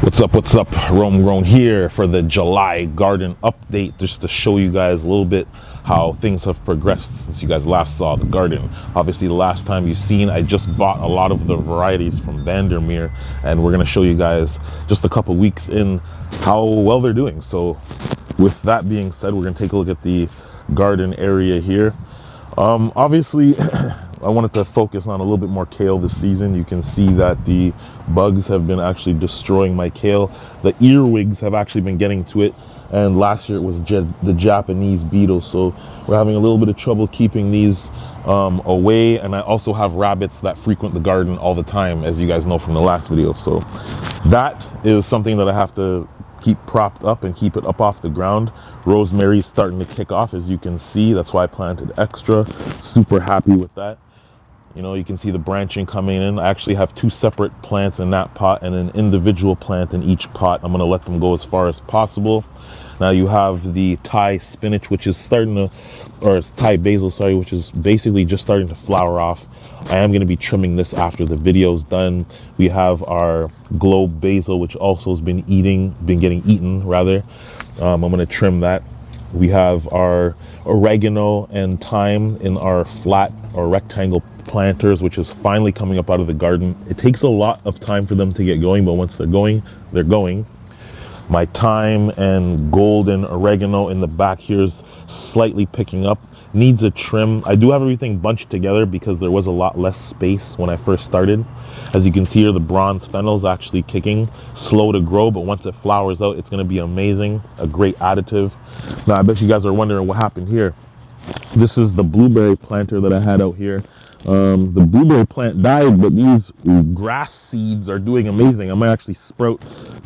What's up? Rome Grown here for the July garden update, just to show you guys a little bit how things have progressed since you guys last saw the garden. Obviously, the last time you've seen, I just bought a lot of the varieties from Vandermeer, and we're gonna show you guys just a couple weeks in how well they're doing. So with that being said, we're gonna take a look at the garden area here. Obviously, I wanted to focus on a little bit more kale this season. You can see that the bugs have been actually destroying my kale. The earwigs have actually been getting to it, and last year it was the Japanese beetle. So we're having a little bit of trouble keeping these away. And I also have rabbits that frequent the garden all the time, as you guys know from the last video. So that is something that I have to keep propped up and keep it up off the ground. Rosemary's starting to kick off, as you can see. That's why I planted extra. Super happy with that. You know, you can see the branching coming in. I actually have two separate plants in that pot and an individual plant in each pot. I'm going to let them go as far as possible. Now you have the Thai spinach, which is starting to, or Thai basil, sorry, which is basically just starting to flower off. I am going to be trimming this after the video's done. We have our globe basil, which also has been getting eaten rather. I'm going to trim that. We have our oregano and thyme in our flat or rectangle planters, which is finally coming up out of the garden. It takes a lot of time for them to get going, but once they're going, they're going. My thyme and golden oregano in the back here is slightly picking up. Needs a trim. I do have everything bunched together because there was a lot less space when I first started. As you can see here, the bronze fennel is actually kicking. Slow to grow, but once it flowers out, it's going to be amazing. A great additive. Now, I bet you guys are wondering what happened here. This is the blueberry planter that I had out here. The blueberry plant died, but these grass seeds are doing amazing. I might actually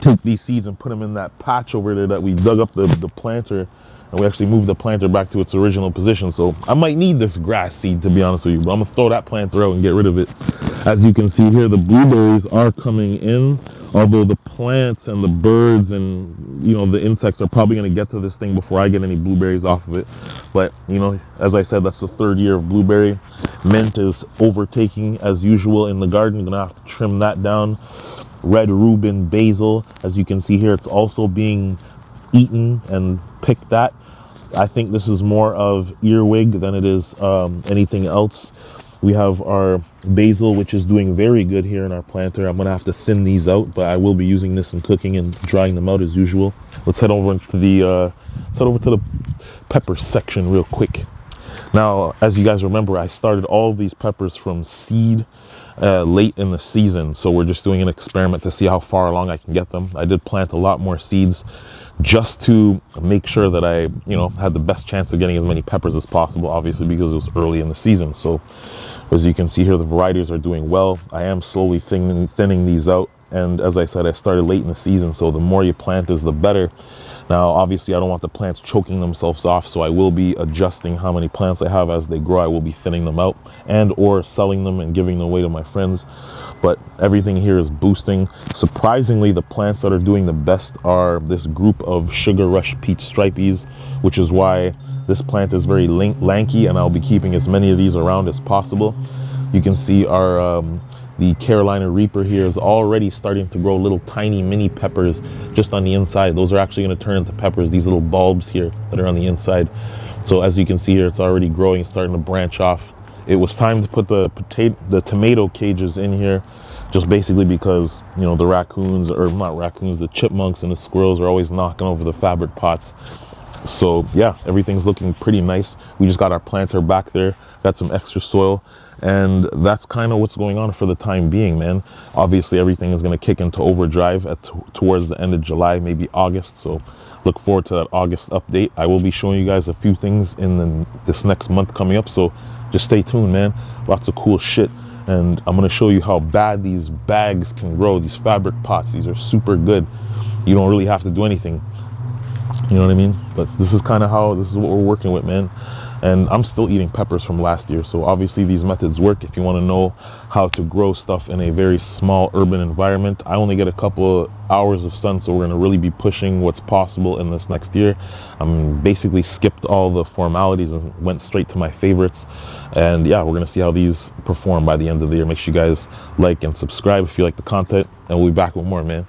take these seeds and put them in that patch over there that we dug up the planter, and we actually moved the planter back to its original position. So I might need this grass seed, to be honest with you, but I'm gonna throw that planter out and get rid of it. As you can see here, the blueberries are coming in, although the plants and the birds and, you know, the insects are probably going to get to this thing before I get any blueberries off of it. But, you know, as I said, that's the third year of blueberry. Mint is overtaking as usual in the garden. I'm going to have to trim that down. Red Reuben basil, as you can see here, it's also being eaten and picked at. I think this is more of earwig than it is anything else. We have our basil, which is doing very good here in our planter. I'm gonna have to thin these out, but I will be using this in cooking and drying them out as usual. Let's head over to the pepper section real quick. Now, as you guys remember, I started all of these peppers from seed late in the season. So we're just doing an experiment to see how far along I can get them. I did plant a lot more seeds just to make sure that I, you know, had the best chance of getting as many peppers as possible, obviously because it was early in the season. So as you can see here, the varieties are doing well. I am slowly thinning these out. And as I said, I started late in the season, so the more you plant is the better. Now, obviously, I don't want the plants choking themselves off, so I will be adjusting how many plants I have as they grow. I will be thinning them out and or selling them and giving them away to my friends. But everything here is boosting. Surprisingly, the plants that are doing the best are this group of Sugar Rush Peach Stripies, which is why this plant is very lanky, and I'll be keeping as many of these around as possible. You can see our the Carolina Reaper here is already starting to grow little tiny mini peppers just on the inside. Those are actually going to turn into peppers, these little bulbs here that are on the inside. So as you can see here, it's already growing, starting to branch off. It was time to put the tomato cages in here, just basically because, you know, the raccoons, or not raccoons, the chipmunks and the squirrels are always knocking over the fabric pots. So yeah, everything's looking pretty nice. We just got our planter back there, got some extra soil, and that's kind of what's going on for the time being, man. Obviously, everything is going to kick into overdrive towards the end of July, maybe August. So look forward to that August update. I will be showing you guys a few things in this next month coming up. So just stay tuned, man. Lots of cool shit. And I'm going to show you how bad these bags can grow, these fabric pots. These are super good. You don't really have to do anything. You know what I mean? But this is kind of this is what we're working with, man. And I'm still eating peppers from last year. So obviously these methods work if you want to know how to grow stuff in a very small urban environment. I only get a couple of hours of sun, so we're going to really be pushing what's possible in this next year. I'm basically skipped all the formalities and went straight to my favorites. And yeah, we're going to see how these perform by the end of the year. Make sure you guys like and subscribe if you like the content, and we'll be back with more, man.